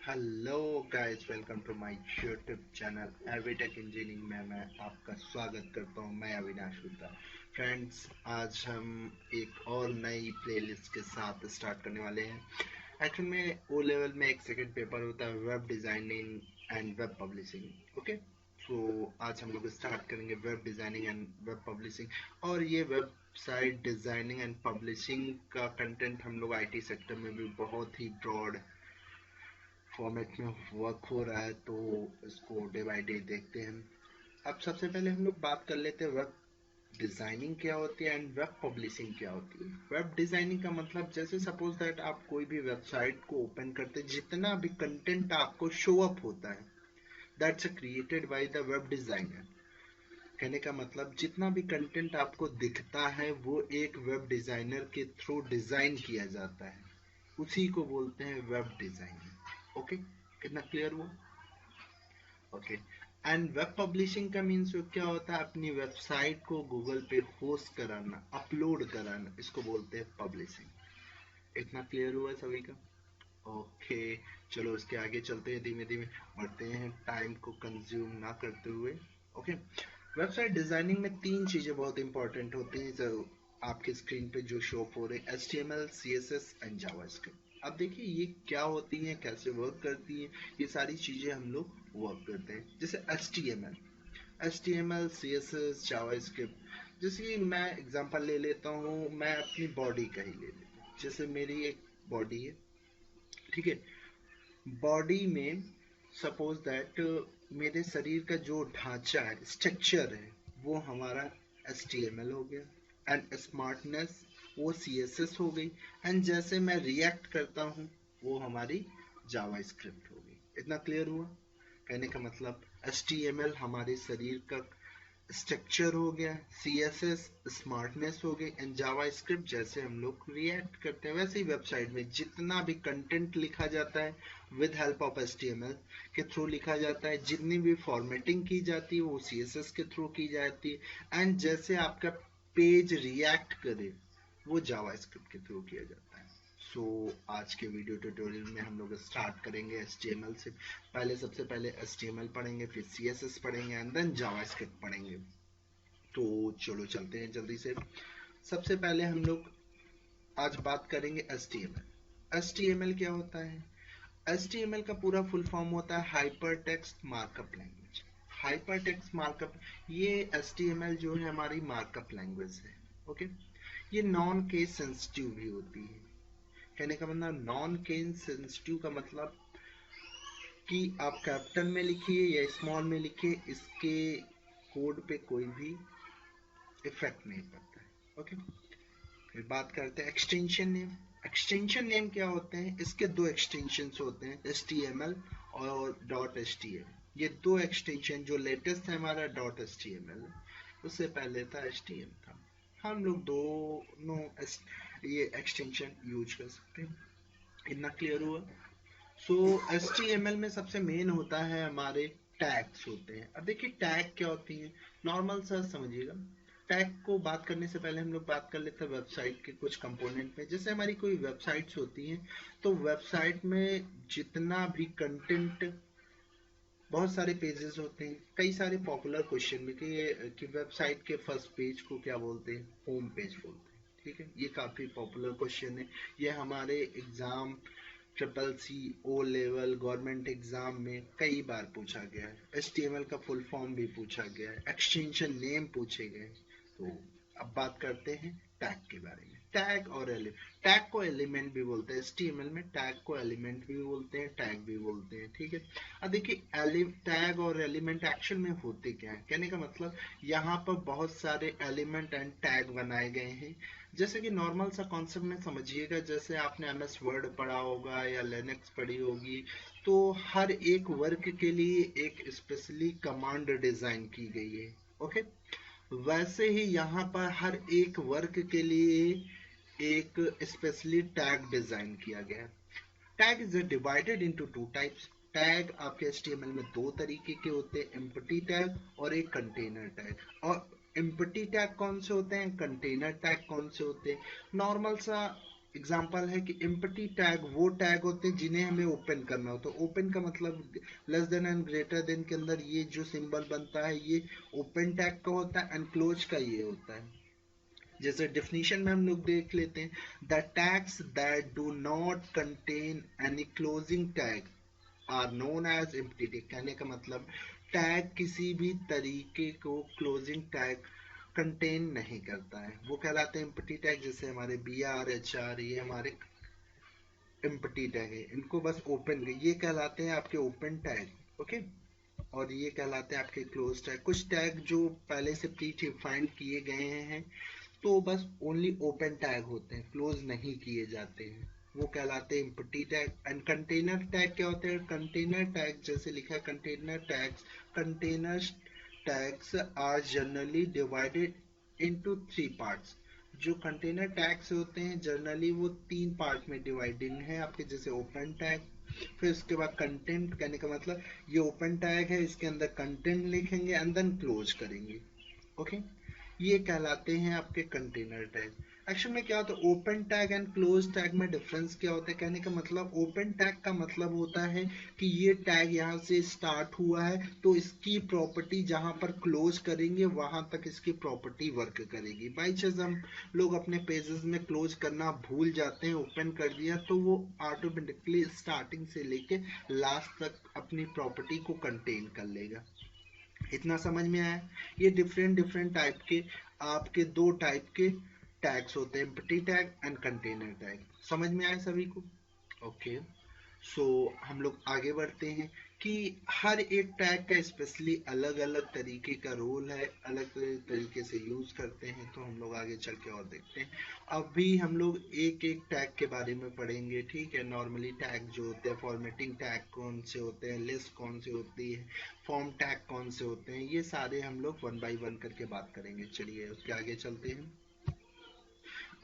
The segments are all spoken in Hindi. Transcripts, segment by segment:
Hello guys, welcome to my YouTube channel Avitech engineering में मैं आपका स्वागत करता हूं। मैं अविनाश गुप्ता। फ्रेंड्स, आज हम एक और नई प्लेलिस्ट के साथ स्टार्ट करने वाले हैं। एक्चुअली में ओ लेवल में एक सेकंड पेपर होता है, web designing and web publishing. Okay, so आज हम लोग स्टार्ट करेंगे web designing and web publishing. और ये वेबसाइट डिजाइनिंग एंड पब्लिशिंग का कंटेंट हम लोग आईटी सेक्टर में भी बहुत ही ब्रॉड फॉर्मेट में वर्क हो रहा है, तो इसको डे बाय डे देखते हैं। अब सबसे पहले हम लोग बात कर लेते हैं वेब डिजाइनिंग क्या होती है एंड वेब पब्लिशिंग क्या होती है। वेब डिजाइनिंग का मतलब, जैसे सपोज दैट आप कोई भी वेबसाइट को ओपन करते हैं, जितना भी कंटेंट आपको शो अप होता है that's created by the web designer. कहने का मतलब, जितना भी कंटेंट आपको दिखता है वो एक वेब डिजाइनर के थ्रू डिजाइन किया जाता है, उसी को बोलते हैं वेब डिजाइनिंग। ओके, कितना क्लियर हुआ? ओके, एंड वेब पब्लिशिंग का मीन्स क्या होता है? अपनी वेबसाइट को गूगल पे होस्ट कराना, अपलोड कराना, इसको बोलते हैं पब्लिशिंग। इतना क्लियर हुआ सभी का? ओके, चलो इसके आगे चलते हैं, धीमे धीमे बढ़ते हैं, टाइम को कंज्यूम ना करते हुए। ओके, वेबसाइट डिजाइनिंग में तीन चीजें बहुत इंपॉर्टेंट होती हैं जो आपके स्क्रीन पे जो शो हो रहे हैं: HTML, CSS एंड जावास्क्रिप्ट। अब देखिए ये क्या होती हैं, कैसे वर्क करती हैं, ये सारी चीजें हम लोग वर्क करते हैं। जैसे HTML, CSS, जावास्क्रिप्ट। जैसे कि मैं एग्जांपल ले लेता हूँ, मैं अपनी बॉडी का ही ले लेता हूँ। जैसे मेरी एक बॉडी है, ठीक है। बॉडी में सपोज दैट मेरे शरीर का जो ढांचा है, स्ट्रक्चर है, वो हमारा HTML हो गया। एंड स्मार्टनेस, वो CSS हो गई। एंड जैसे मैं रिएक्ट करता हूँ, वो हमारी जावा स्क्रिप्ट हो गई। इतना क्लियर हुआ? कहने का मतलब, HTML हमारे शरीर का स्ट्रक्चर हो गया, CSS स्मार्टनेस हो गई, एंड जावास्क्रिप्ट जैसे हम लोग रिएक्ट करते हैं। वैसे ही वेबसाइट में जितना भी कंटेंट लिखा जाता है विद हेल्प ऑफ HTML के थ्रू लिखा जाता है, जितनी भी फॉर्मेटिंग की जाती है वो CSS के थ्रू की जाती है, एंड जैसे आपका पेज रिएक्ट करे वो जावास्क्रिप्ट के थ्रू किया जाता है। सो आज के वीडियो ट्यूटोरियल में हम लोग स्टार्ट करेंगे HTML से। सबसे पहले HTML पढ़ेंगे, फिर CSS पढ़ेंगे एंड देन जावास्क्रिप्ट पढ़ेंगे। तो चलो चलते हैं जल्दी से। सबसे पहले हम लोग आज बात करेंगे HTML। HTML क्या होता है? HTML का पूरा फुल फॉर्म होता है hyper text markup language. Hyper text markup, ये HTML जो है हमारी मार्कअप लैंग्वेज है। ओके, ये नॉन केस सेंसिटिव भी होती है। कहने का मतलब, नॉन केस सेंसिटिव का मतलब कि आप कैपिटल में लिखिए या स्मॉल में लिखिए, इसके कोड पे कोई भी इफेक्ट नहीं पड़ता है। ओके, फिर बात करते हैं एक्सटेंशन नेम। एक्सटेंशन नेम क्या होते हैं? इसके दो एक्सटेंशन होते हैं, HTML और .html। ये दो एक्सटेंशन, जो लेटेस्ट है हमारा .html, उससे पहले था HTML था। हम लोग दोनों ये एक्सटेंशन यूज कर सकते हैं। इतना क्लियर हुआ? सो HTML में सबसे मेन होता है हमारे टैग्स होते हैं। अब देखिए टैग क्या होती है, नॉर्मल सा समझिएगा। टैग को बात करने से पहले हम लोग बात कर लेते हैं वेबसाइट के कुछ कंपोनेंट में। जैसे हमारी कोई वेबसाइट्स होती हैं, तो वेबसाइट में जितना भी कंटेंट, बहुत सारे पेजेस होते हैं। कई सारे पॉपुलर क्वेश्चन में कि वेबसाइट के फर्स्ट पेज को क्या बोलते हैं? होम पेज बोलते हैं। ठीक है, ये काफी पॉपुलर क्वेश्चन है। ये हमारे exam CCC, O level, government exam में कई बार पूछा गया है। HTML का फुल फॉर्म भी पूछा गया है, एक्सटेंशन नेम पूछे गए। तो अब बात करते हैं टैग के बारे में। टैग और एलिमेंट, टैग को एलिमेंट भी बोलते हैं HTML में, टैग को एलिमेंट भी बोलते हैं, टैग भी बोलते हैं। ठीक है, अब देखिए टैग और एलिमेंट एक्चुअल में होते क्या है। कहने का मतलब, यहाँ पर बहुत सारे एलिमेंट एंड टैग बनाए गए हैं। जैसे कि नॉर्मल सा कॉन्सेप्ट में समझिएगा, जैसे आपने MS वर्ड पढ़ा होगा या लिनक्स पढ़ी होगी, तो हर एक वर्क के लिए एक स्पेशली कमांड डिजाइन की गई है। ओके, वैसे ही यहाँ पर हर एक वर्क के लिए एक स्पेशली टैग डिजाइन किया गया है। Tag is divided into two types. Tag आपके HTML में दो तरीके के होते हैं, एम्प्टी टैग और एक कंटेनर टैग। और एम्प्टी टैग कौन से होते हैं, कंटेनर टैग कौन से होते हैं? नॉर्मल सा एग्जाम्पल है कि एम्प्टी टैग वो टैग होते हैं जिन्हें हमें ओपन करना हो, तो ओपन का मतलब less than and greater than के अंदर ये जो सिंबल बनता है ये ओपन टैग का होता है, एंड क्लोज का ये होता है। जैसे डेफिनेशन में हम लोग देख लेते हैं, the tags that do not contain any closing tag are known as empty tag. कहने का मतलब टैग किसी भी तरीके को क्लोजिंग टैग कंटेन नहीं करता है, वो कहलाते हैं एम्प्टी टैग। जैसे हमारे बी आर एच आर ये हमारे एम्प्टी टैग है, इनको बस ओपन, ये कहलाते हैं आपके ओपन टैग, ओके। और ये कहलाते हैं आपके क्लोज टैग। कुछ टैग जो पहले से प्री डिफाइंड किए गए हैं तो बस ओनली ओपन टैग होते हैं, क्लोज नहीं किए जाते हैं, वो कहलाते हैं empty tag. And container tag क्या होते हैं? कंटेनर टैग जैसे लिखा है, container tags are generally divided into 3 parts. जो कंटेनर टैग्स होते हैं जनरली वो 3 पार्ट में डिवाइडिंग है आपके, जैसे ओपन टैग, फिर उसके बाद कंटेंट। कहने का मतलब ये ओपन टैग है, इसके अंदर कंटेंट लिखेंगे एंड देन क्लोज करेंगे, ओके। ये कहलाते हैं आपके कंटेनर टैग। एक्चुअल में क्या होता है open tag and close tag में डिफरेंस क्या होता है? कहने का मतलब ओपन टैग का मतलब होता है कि ये टैग यहाँ से स्टार्ट हुआ है तो इसकी प्रॉपर्टी जहां पर क्लोज करेंगे वहां तक इसकी प्रॉपर्टी वर्क करेगी। बाई चांस हम लोग अपने पेजेस में क्लोज करना भूल जाते हैं, ओपन कर दिया तो वो ऑटोमेटिकली स्टार्टिंग से लेके लास्ट तक अपनी प्रॉपर्टी को कंटेन कर लेगा। इतना समझ में आया? ये डिफरेंट डिफरेंट टाइप के आपके 2 टाइप के टैग्स होते हैं, empty tag and container tag. समझ में आया सभी को? ओके। सो हम लोग आगे बढ़ते हैं कि हर एक टैग का स्पेशली अलग अलग तरीके का रोल है, अलग तरीके से यूज करते हैं, तो हम लोग आगे चल के और देखते हैं। अभी हम लोग एक एक टैग के बारे में पढ़ेंगे, ठीक है। नॉर्मली टैग जो होते हैं, फॉर्मेटिंग टैग कौन से होते हैं, लिस्ट कौन सी होती है, फॉर्म टैग कौन से होते हैं, ये सारे हम लोग 1 बाय 1 करके बात करेंगे। चलिए उसके आगे चलते हैं।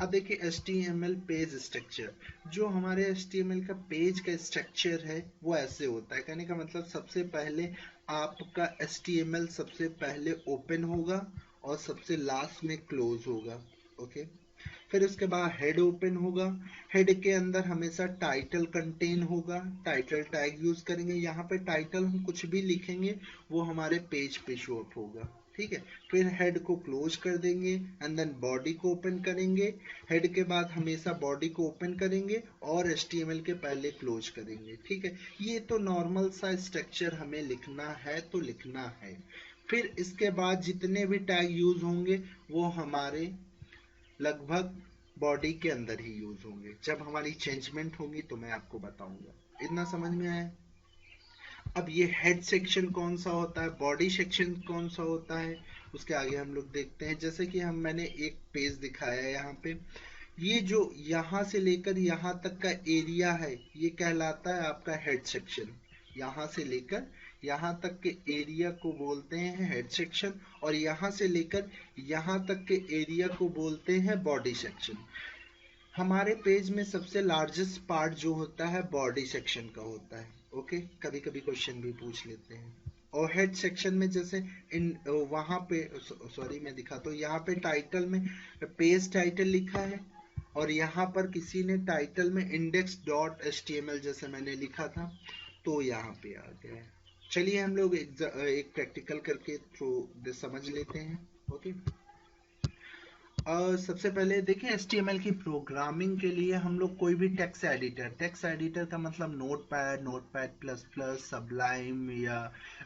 अब देखिए HTML पेज स्ट्रक्चर, जो हमारे HTML का पेज का स्ट्रक्चर है वो ऐसे होता है। कहने का मतलब सबसे पहले आपका HTML सबसे पहले ओपन होगा और सबसे लास्ट में क्लोज होगा, ओके। फिर उसके बाद हेड ओपन होगा, हेड के अंदर हमेशा टाइटल कंटेन होगा, टाइटल टैग यूज करेंगे, यहाँ पे टाइटल हम कुछ भी लिखेंगे वो हमारे पेज पे शो अप होगा, ठीक है। फिर हेड को क्लोज कर देंगे एंड देन बॉडी को ओपन करेंगे, हेड के बाद हमेशा बॉडी को ओपन करेंगे और HTML के पहले क्लोज करेंगे, ठीक है। ये तो नॉर्मल सा स्ट्रक्चर हमें लिखना है तो लिखना है। फिर इसके बाद जितने भी टैग यूज होंगे वो हमारे लगभग बॉडी के अंदर ही यूज होंगे। जब हमारी चेंजमेंट होगी तो मैं आपको बताऊंगा। इतना समझ में आया? अब ये हेड सेक्शन कौन सा होता है, बॉडी सेक्शन कौन सा होता है, उसके आगे हम लोग देखते हैं। जैसे कि मैंने एक पेज दिखाया है यहाँ पे, ये जो यहाँ से लेकर यहाँ तक का एरिया है ये कहलाता है आपका हेड सेक्शन। यहाँ से लेकर यहाँ तक के एरिया को बोलते हैं हेड सेक्शन, और यहाँ से लेकर यहाँ तक के एरिया को बोलते हैं बॉडी सेक्शन। हमारे पेज में सबसे लार्जेस्ट पार्ट जो होता है बॉडी सेक्शन का होता है, ओके। कभी कभी क्वेश्चन भी पूछ लेते हैं। और हेड सेक्शन में जैसे इन वहां पे सॉरी मैं दिखा तो यहाँ पे टाइटल में पेज टाइटल लिखा है और यहाँ पर किसी ने टाइटल में index.html जैसे मैंने लिखा था तो यहाँ पे आ गया है। चलिए हम लोग एक प्रैक्टिकल करके थ्रू समझ लेते हैं, ओके। सबसे पहले देखें HTML की प्रोग्रामिंग के लिए हम लोग कोई भी टेक्स्ट एडिटर का मतलब नोटपैड प्लस प्लस, सबलाइम या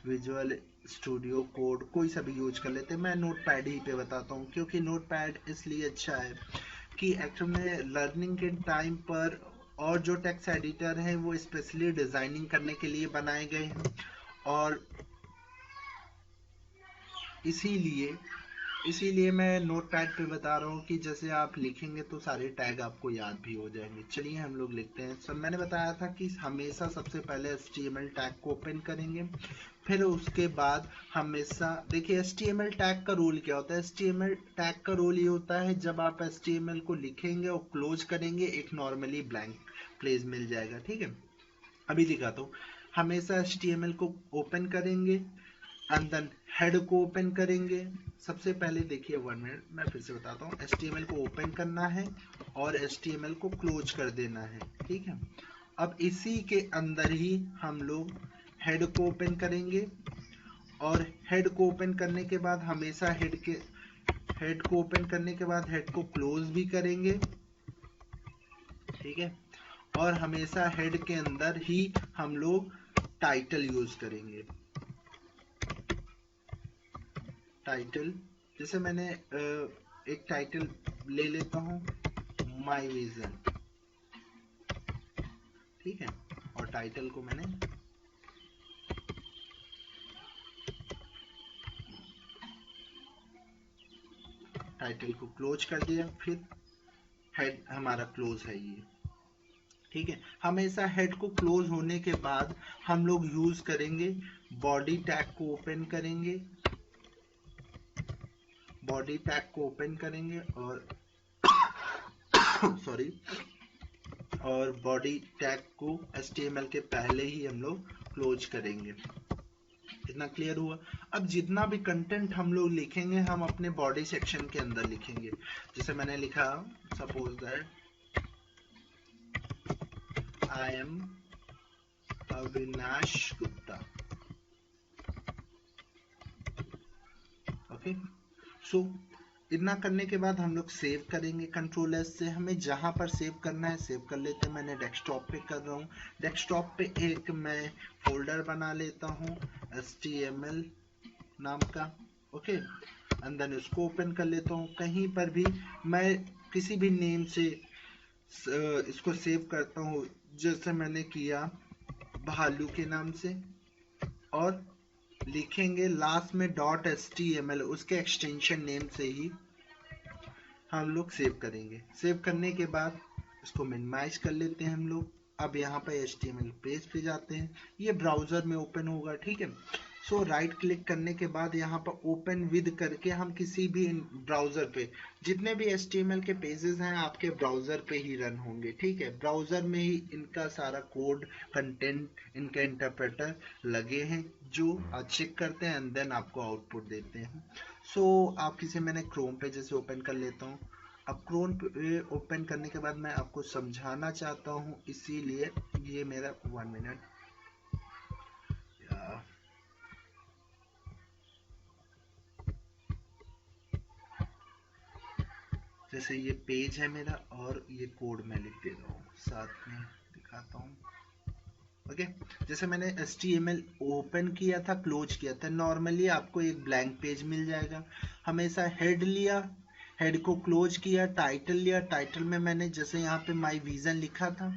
विजुअल स्टूडियो कोड कोई सा भी यूज कर लेते हैं। मैं नोटपैड ही पे बताता हूँ क्योंकि नोटपैड इसलिए अच्छा है कि एक्चुअल में लर्निंग के टाइम पर और जो टेक्स्ट एडिटर है वो स्पेशली डिजाइनिंग करने के लिए बनाए गए हैं, और इसीलिए मैं नोटपैड पे बता रहा हूँ कि जैसे आप लिखेंगे तो सारे टैग आपको याद भी हो जाएंगे। चलिए हम लोग लिखते हैं। सब मैंने बताया था कि हमेशा सबसे पहले HTML टैग को ओपन करेंगे, फिर उसके बाद हमेशा देखिए HTML टैग का रोल क्या होता है। HTML टैग का रोल ये होता है जब आप HTML को लिखेंगे और क्लोज करेंगे एक नॉर्मली ब्लैंक प्लेस मिल जाएगा, ठीक है। अभी दिखाता हूँ। हमेशा HTML को ओपन करेंगे, एंड देन हेड को ओपन करेंगे। सबसे पहले देखिए 1 मिनट, मैं फिर से बताता हूँ। HTML को ओपन करना है और HTML को क्लोज कर देना है, ठीक है। अब इसी के अंदर ही हम लोग हेड को ओपन करेंगे और हेड को ओपन करने के बाद हमेशा हेड को ओपन करने के बाद हेड को क्लोज भी करेंगे, ठीक है। और हमेशा हेड के अंदर ही हम लोग टाइटल यूज करेंगे। टाइटल जैसे मैंने एक टाइटल ले लेता हूं, माय विजन, ठीक है। और टाइटल को मैंने टाइटल को क्लोज कर दिया, फिर हेड हमारा क्लोज है ये, ठीक है। हमेशा हेड को क्लोज होने के बाद हम लोग यूज करेंगे बॉडी टैग को ओपन करेंगे, बॉडी टैग को ओपन करेंगे और सॉरी, और बॉडी टैग को HTML के पहले ही हम लोग क्लोज करेंगे। इतना क्लियर हुआ। अब जितना भी कंटेंट हम लोग लिखेंगे हम अपने बॉडी सेक्शन के अंदर लिखेंगे। जैसे मैंने लिखा, suppose that I am Avinash Gupta, okay. So इतना करने के बाद हम लोग सेव करेंगे Ctrl+S से। हमें जहां पर सेव करना है सेव कर लेते हैं। मैंने डेस्कटॉप पे कर रहा हूँ। डेस्कटॉप पे एक मैं फोल्डर बना लेता हूँ HTML नाम का, ओके। एंड देन उसको ओपन कर लेता हूँ। कहीं पर भी मैं किसी भी नेम से इसको सेव करता हूँ, जैसे मैंने किया भालू के नाम से, और लिखेंगे लास्ट में .html, उसके एक्सटेंशन नेम से ही हम लोग सेव करेंगे। सेव करने के बाद इसको मिनिमाइज कर लेते हैं हम लोग। अब यहाँ पे HTML पेज पे जाते हैं, ये ब्राउजर में ओपन होगा, ठीक है। सो राइट क्लिक करने के बाद यहाँ पर ओपन विद करके हम किसी भी ब्राउजर पे, जितने भी HTML के पेजेस हैं आपके ब्राउजर पे ही रन होंगे, ठीक है। ब्राउजर में ही इनका सारा कोड, कंटेंट, इनके इंटरप्रेटर लगे हैं जो चेक करते हैं एंड देन आपको आउटपुट देते हैं। सो आप किसी, मैंने क्रोम पे जैसे ओपन कर लेता हूँ। अब क्रोम पे ओपन करने के बाद मैं आपको समझाना चाहता हूँ, इसीलिए ये मेरा 1 मिनट, जैसे ये पेज है मेरा और ये कोड मैं लिख दे रहा हूँ, साथ में दिखाता हूँ, ओके। जैसे मैंने HTML ओपन किया था, क्लोज किया था, नॉर्मली आपको एक ब्लैंक पेज मिल जाएगा। हमेशा हेड लिया, हेड को क्लोज किया, टाइटल लिया, टाइटल में मैंने जैसे यहाँ पे माय विजन लिखा था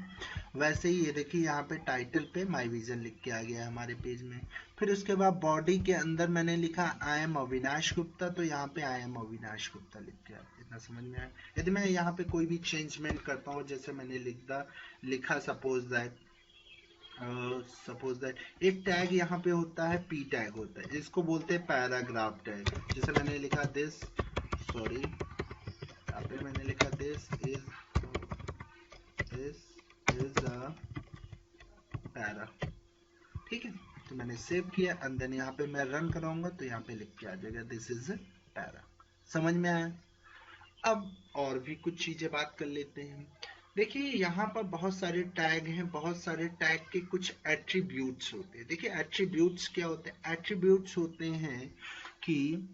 वैसे ही ये देखिए यहाँ पे टाइटल पे माय विजन लिख के आ गया हमारे पेज में। फिर उसके बाद बॉडी के अंदर मैंने लिखा आई एम अविनाश गुप्ता, तो यहाँ पे आई एम अविनाश गुप्ता लिख के आ गया। इतना समझ में आया। यदि मैं यहाँ पे कोई भी चेंजमेंट करता हूँ, जैसे मैंने लिखा सपोज दैट एक टैग यहाँ पे होता है, P टैग होता है, इसको बोलते हैं पैराग्राफ टैग। जैसे मैंने लिखा दिस, सॉरी यहाँ पे मैंने लिखा दिस इज अ पैरा, ठीक है। तो मैंने सेव किया एंड देन यहाँ पे मैं रन कराऊंगा तो यहाँ पे लिख के आ जाएगा दिस इज पैरा। समझ में आया। अब और भी कुछ चीजें बात कर लेते हैं। देखिए यहाँ पर बहुत सारे टैग हैं, बहुत सारे टैग के कुछ एट्रीब्यूट्स होते हैं। देखिए एट्रीब्यूट्स क्या होते हैं? एट्रीब्यूट्स होते हैं कि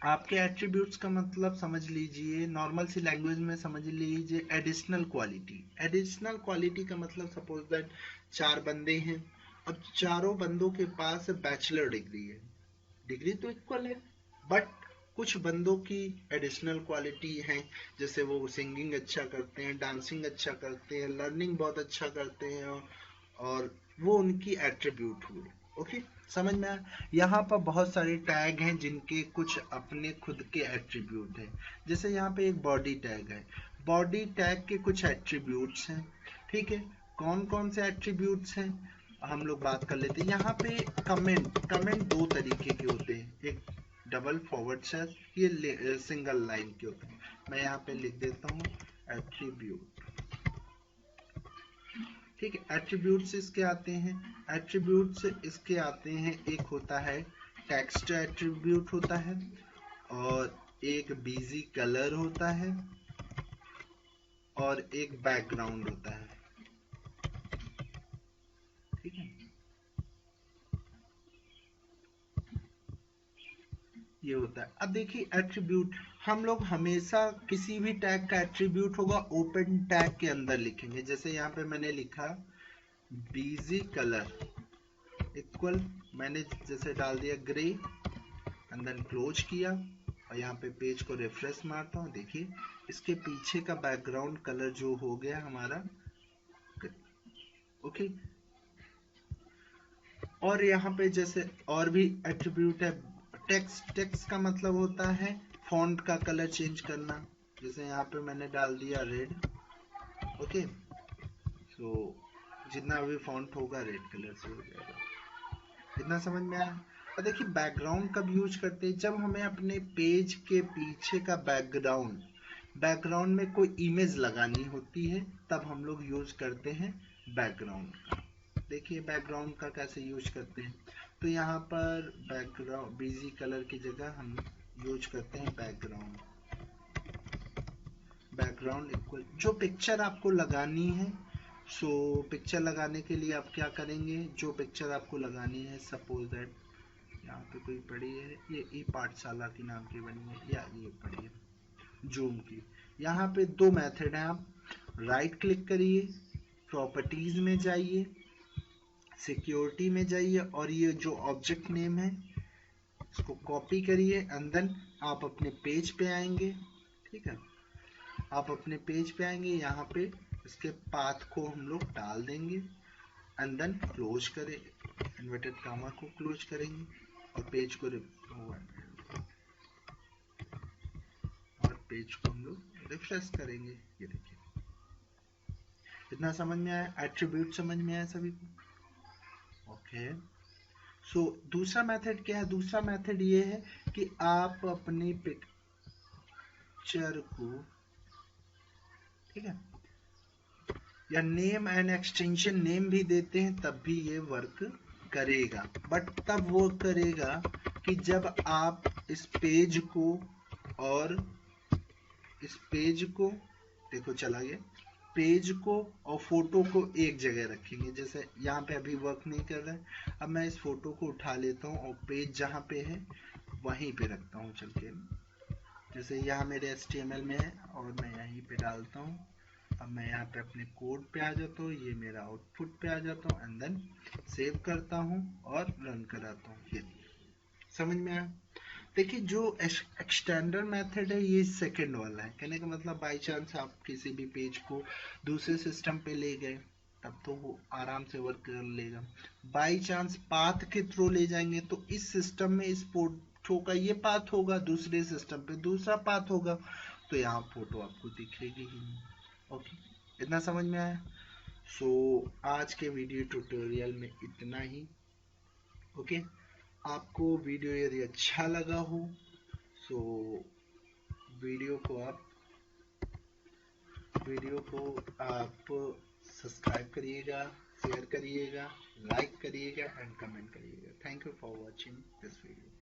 आपके एट्रीब्यूट्स का मतलब समझ लीजिए, नॉर्मल सी लैंग्वेज में समझ लीजिए एडिशनल क्वालिटी। एडिशनल क्वालिटी का मतलब सपोज दैट 4 बंदे हैं, अब चारों बंदों के पास बैचलर डिग्री है, डिग्री तो इक्वल है, बट कुछ बंदों की एडिशनल क्वालिटी है, जैसे वो सिंगिंग अच्छा करते हैं, डांसिंग अच्छा करते हैं, लर्निंग बहुत अच्छा करते हैं, और वो उनकी एट्रीब्यूट हुए, ओके। समझ में आया। यहाँ पर बहुत सारे टैग हैं जिनके कुछ अपने खुद के एट्रीब्यूट हैं। जैसे यहाँ पे एक बॉडी टैग है, बॉडी टैग के कुछ एट्रीब्यूट्स हैं, ठीक है। कौन कौन से एट्रीब्यूट्स हैं हम लोग बात कर लेते हैं। यहाँ पे कमेंट 2 तरीके के होते हैं, एक डबल फॉरवर्ड स्लैश, ये सिंगल लाइन के होते हैं। मैं यहाँ पे लिख देता हूँ एट्रीब्यूट, ठीक है। एट्रीब्यूट्स इसके आते हैं, एक होता है टेक्स्ट एट्रीब्यूट होता है और एक बिजी कलर होता है और एक बैकग्राउंड होता है। ठीक है, ये होता है। अब देखिए एट्रीब्यूट, हम लोग हमेशा किसी भी टैग का एट्रीब्यूट होगा ओपन टैग के अंदर लिखेंगे। जैसे यहाँ पे मैंने लिखा बिजी कलर इक्वल, मैंने जैसे डाल दिया ग्रे एंड देन क्लोज किया और यहाँ पे पेज को रिफ्रेश मारता हूँ। देखिए इसके पीछे का बैकग्राउंड कलर जो हो गया हमारा, ओके। और यहाँ पे जैसे और भी एट्रीब्यूट है, टेक्स्ट, टेक्स्ट का मतलब होता है फॉन्ट का कलर चेंज करना। जैसे यहाँ पे मैंने डाल दिया रेड, ओके, सो जितना भी फॉन्ट होगा रेड कलर से हो जाएगा। इतना समझ में आया। और देखिए बैकग्राउंड कब यूज करते हैं, जब हमें अपने पेज के पीछे का बैकग्राउंड, बैकग्राउंड में कोई इमेज लगानी होती है तब हम लोग यूज करते हैं बैकग्राउंड का। देखिए बैकग्राउंड का कैसे यूज करते हैं, तो यहाँ पर बैकग्राउंड बिजी कलर की जगह हम यूज करते हैं बैकग्राउंड। बैकग्राउंड इक्वल जो पिक्चर आपको लगानी है, सो पिक्चर लगाने के लिए आप क्या करेंगे, जो पिक्चर आपको लगानी है, सपोज दैट यहाँ पे कोई पड़ी है, ये ई पाठशाला की नाम की बनी है, या ये पड़ी है जूम की। यहाँ पे दो मेथड है, आप राइट क्लिक करिए, प्रॉपर्टीज में जाइए, सिक्योरिटी में जाइए और ये जो ऑब्जेक्ट नेम है इसको कॉपी करिए एंड देन आप अपने पेज पे आएंगे। ठीक है, आप अपने पेज पे आएंगे, यहाँ पे इसके पाथ को हम लोग डाल देंगे एंड देन क्लोज करें, इन्वर्टेड कामा को क्लोज करेंगे और पेज को हम लोग रिफ्रेश करेंगे। ये देखिए इतना समझ में आया, एट्रीब्यूट समझ में आया सभी को? ओके, सो दूसरा मेथड क्या है, दूसरा मेथड ये है कि आप अपनी पिक्चर को, ठीक है, या नेम एंड एक्सटेंशन नेम भी देते हैं तब भी ये वर्क करेगा, बट तब वो करेगा कि जब आप इस पेज को और इस पेज को, देखो चला गया, पेज को और फोटो को एक जगह रखेंगे। जैसे यहाँ पे अभी वर्क नहीं कर रहा है, अब मैं इस फोटो को उठा लेता हूँ और पेज जहाँ पे है वहीं पे रखता हूँ चल के। जैसे यहाँ मेरे HTML में है और मैं यहीं पे डालता हूँ। अब मैं यहाँ पे अपने कोड पे आ जाता हूँ, ये मेरा आउटपुट पे आ जाता हूँ एंड देन सेव करता हूँ और रन कराता हूँ। ये समझ में आया? देखिए जो एक्सटेंडर मेथड है ये सेकंड वाला है। कहने का मतलब बाय चांस आप किसी भी पेज को दूसरे सिस्टम पे ले गए तब तो वो आराम से वर्क कर लेगा। बाय चांस पाथ के थ्रू ले जाएंगे तो इस सिस्टम में इस फोटो का ये पाथ होगा, दूसरे सिस्टम पे दूसरा पाथ होगा, तो यहाँ फोटो आपको दिखेगी ही नहीं। ओके, इतना समझ में आया? सो आज के वीडियो ट्यूटोरियल में इतना ही। ओके, आपको वीडियो यदि अच्छा लगा हो सो वीडियो को आप सब्सक्राइब करिएगा, शेयर करिएगा, लाइक करिएगा एंड कमेंट करिएगा। Thank you for watching this video.